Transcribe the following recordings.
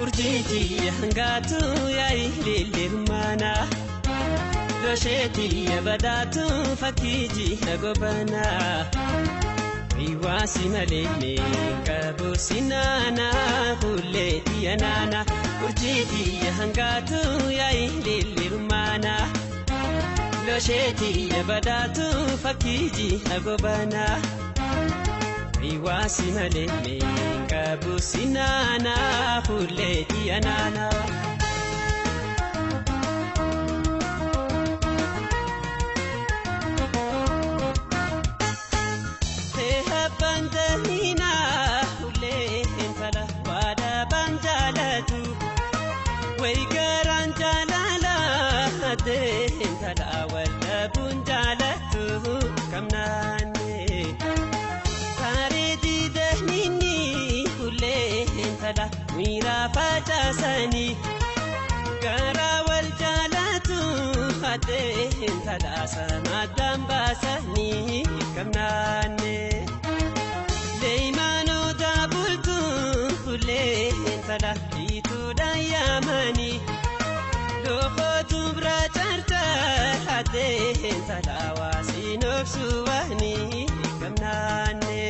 urjiti hangatu ya ililirmana dosheti badatu fakiji nagobana iwasi malene kabusinana kuleti yanana urjiti hangatu ya ililirmana dosheti badatu fakiji nagobana iwasi malene kabusinana kuleti yanana bandanina ule entala wada banjalatu way garanjalala de entala wala bunjalatu kamnane paridi dehnini ule entala mira pachasani gara wal jalatu ade entala samadam basani kamnane leimano dabultu kule entala itu dayamani loko tubra charta ade entala wasinok suwani kamnane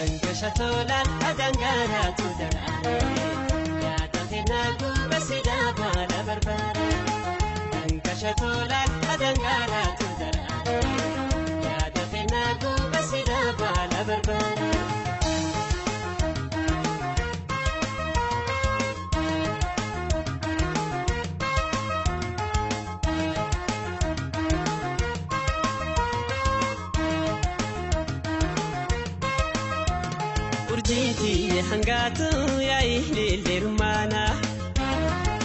angashatola adangara tudane ya takhinaku basida bala barbara angashatola adangara tudane ya takhinaku basida bala barbara urjiti hangatu ya ililirmana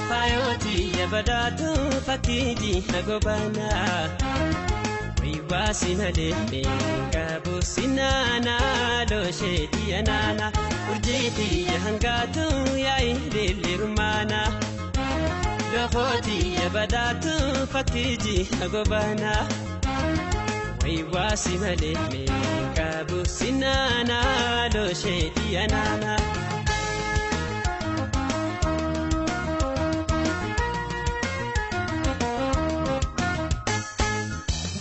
fayoti badatu fakiji nagobana iwasi malene kabusinana dosheti yanana urjiti hangatu ya ililirmana dokhoti badatu fakiji nagobana iwasi malene kabusinana dosheti yanana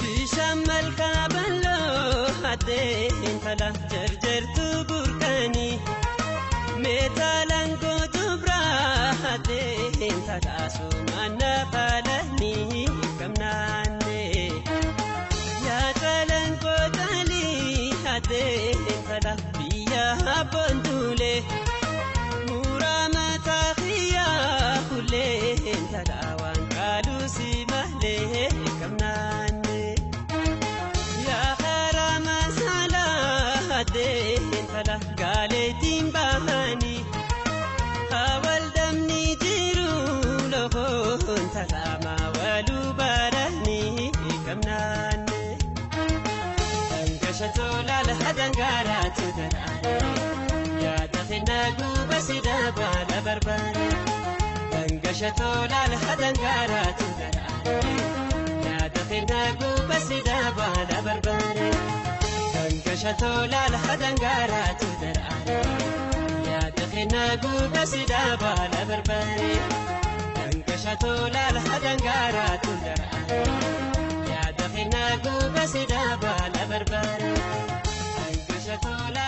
bishamal kaballo ade entala jarjartu burkani metalan ko dubra ade entala sumana falani kamnane ya talan ko tali ade entala biya bondule muramata khiya kule entala wan kalu simale kamnane ya harama sala ade entala galetin bahani hawal damni jiru loho entala ma walu barani kamnane angashatola lahadangara tudane ya takhinaku basida bala barbara angashatola lahadangara tudane ya takhinaku basida bala barbara angashatola lahadangara tudane ya takhinaku basida bala barbara angashatola lahadangara tudane ya takhinaku basida bala barbara angashatola